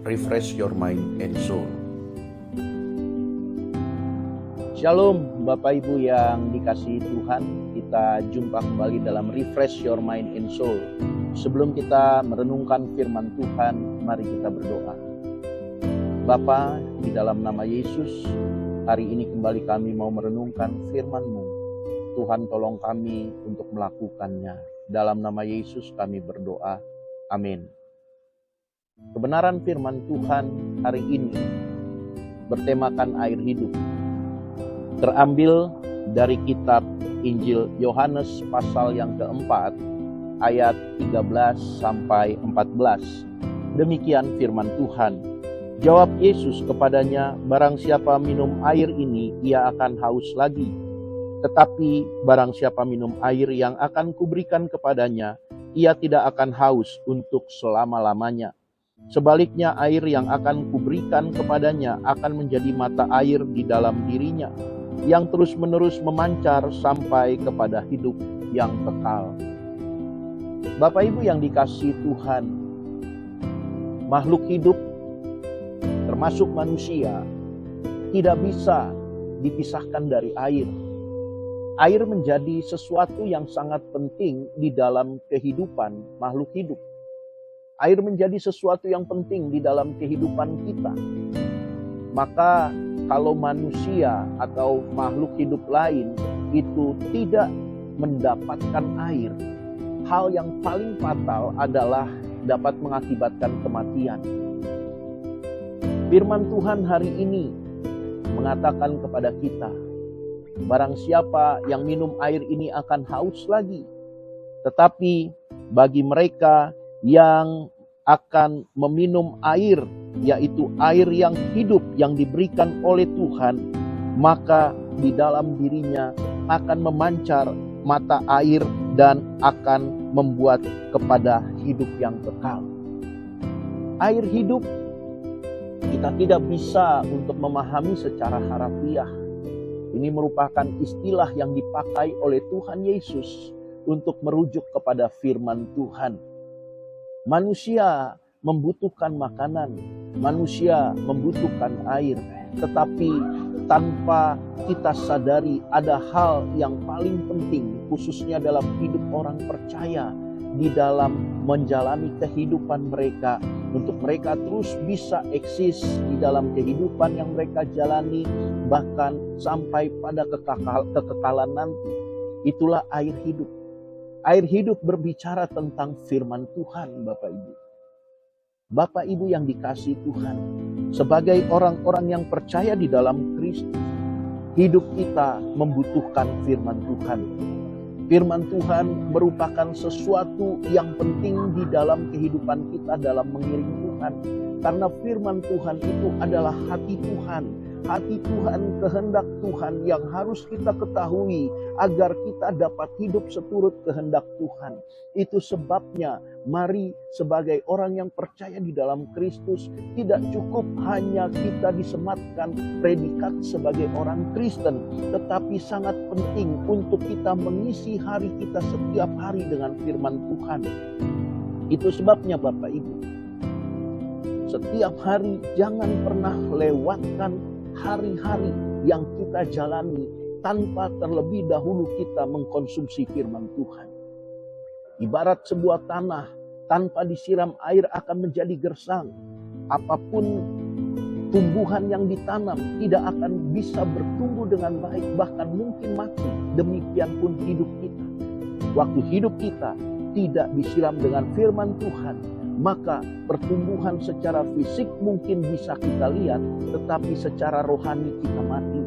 refresh your mind and soul. Shalom Bapak Ibu yang dikasihi Tuhan, kita jumpa kembali dalam Refresh Your Mind and Soul. Sebelum kita merenungkan firman Tuhan, mari kita berdoa. Bapa, di dalam nama Yesus, hari ini kembali kami mau merenungkan firman-Mu. Tuhan tolong kami untuk melakukannya. Dalam nama Yesus kami berdoa. Amin. Kebenaran firman Tuhan hari ini bertemakan air hidup. Terambil dari kitab Injil Yohanes pasal yang keempat, ayat 13 sampai 14. Demikian firman Tuhan. Jawab Yesus kepadanya, barang siapa minum air ini, ia akan haus lagi. Tetapi barang siapa minum air yang akan kuberikan kepadanya, ia tidak akan haus untuk selama-lamanya. Sebaliknya air yang akan kuberikan kepadanya akan menjadi mata air di dalam dirinya, yang terus-menerus memancar sampai kepada hidup yang kekal. Bapak Ibu yang dikasihi Tuhan, makhluk hidup termasuk manusia tidak bisa dipisahkan dari air. Air menjadi sesuatu yang sangat penting di dalam kehidupan makhluk hidup. Air menjadi sesuatu yang penting di dalam kehidupan kita. Maka kalau manusia atau makhluk hidup lain itu tidak mendapatkan air, hal yang paling fatal adalah dapat mengakibatkan kematian. Firman Tuhan hari ini mengatakan kepada kita, barang siapa yang minum air ini akan haus lagi. Tetapi bagi mereka yang akan meminum air, yaitu air yang hidup yang diberikan oleh Tuhan, maka di dalam dirinya akan memancar mata air dan akan membuat kepada hidup yang kekal. Air hidup kita tidak bisa untuk memahami secara harafiah. Ini merupakan istilah yang dipakai oleh Tuhan Yesus untuk merujuk kepada firman Tuhan. Manusia membutuhkan makanan, manusia membutuhkan air, tetapi tanpa kita sadari ada hal yang paling penting, khususnya dalam hidup orang percaya, di dalam menjalani kehidupan mereka, untuk mereka terus bisa eksis di dalam kehidupan yang mereka jalani, bahkan sampai pada kekekalan nanti. Itulah air hidup. Air hidup berbicara tentang firman Tuhan, Bapak Ibu. Bapak Ibu yang dikasihi Tuhan, sebagai orang-orang yang percaya di dalam Kristus, hidup kita membutuhkan firman Tuhan. Firman Tuhan merupakan sesuatu yang penting di dalam kehidupan kita dalam mengiring Tuhan. Karena firman Tuhan itu adalah hati Tuhan. Hati Tuhan, kehendak Tuhan yang harus kita ketahui agar kita dapat hidup seturut kehendak Tuhan. Itu sebabnya mari sebagai orang yang percaya di dalam Kristus, tidak cukup hanya kita disematkan predikat sebagai orang Kristen, tetapi sangat penting untuk kita mengisi hari kita setiap hari dengan firman Tuhan. Itu sebabnya Bapak Ibu, setiap hari jangan pernah lewatkan hari-hari yang kita jalani tanpa terlebih dahulu kita mengkonsumsi firman Tuhan. Ibarat sebuah tanah tanpa disiram air akan menjadi gersang. Apapun tumbuhan yang ditanam tidak akan bisa bertumbuh dengan baik, bahkan mungkin mati. Demikian pun hidup kita. Waktu hidup kita tidak disiram dengan firman Tuhan, maka pertumbuhan secara fisik mungkin bisa kita lihat, tetapi secara rohani kita mati.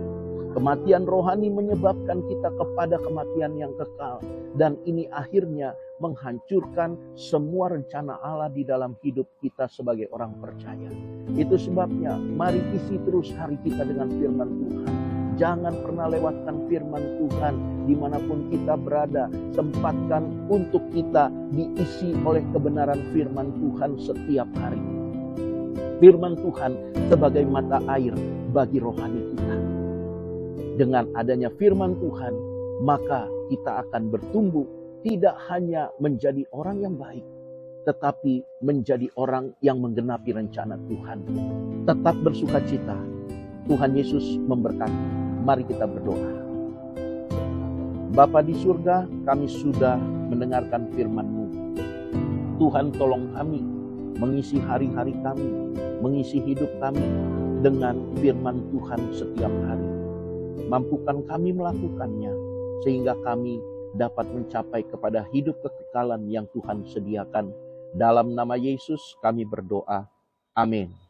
Kematian rohani menyebabkan kita kepada kematian yang kekal. Dan ini akhirnya menghancurkan semua rencana Allah di dalam hidup kita sebagai orang percaya. Itu sebabnya mari isi terus hari kita dengan firman Tuhan. Jangan pernah lewatkan firman Tuhan dimanapun kita berada. Sempatkan untuk kita diisi oleh kebenaran firman Tuhan setiap hari. Firman Tuhan sebagai mata air bagi rohani kita. Dengan adanya firman Tuhan, maka kita akan bertumbuh tidak hanya menjadi orang yang baik, tetapi menjadi orang yang menggenapi rencana Tuhan. Tetap bersuka cita. Tuhan Yesus memberkati. Mari kita berdoa. Bapa di surga, kami sudah mendengarkan firman-Mu. Tuhan, tolong kami mengisi hari-hari kami, mengisi hidup kami dengan firman Tuhan setiap hari. Mampukan kami melakukannya, sehingga kami dapat mencapai kepada hidup kekekalan yang Tuhan sediakan. Dalam nama Yesus kami berdoa. Amin.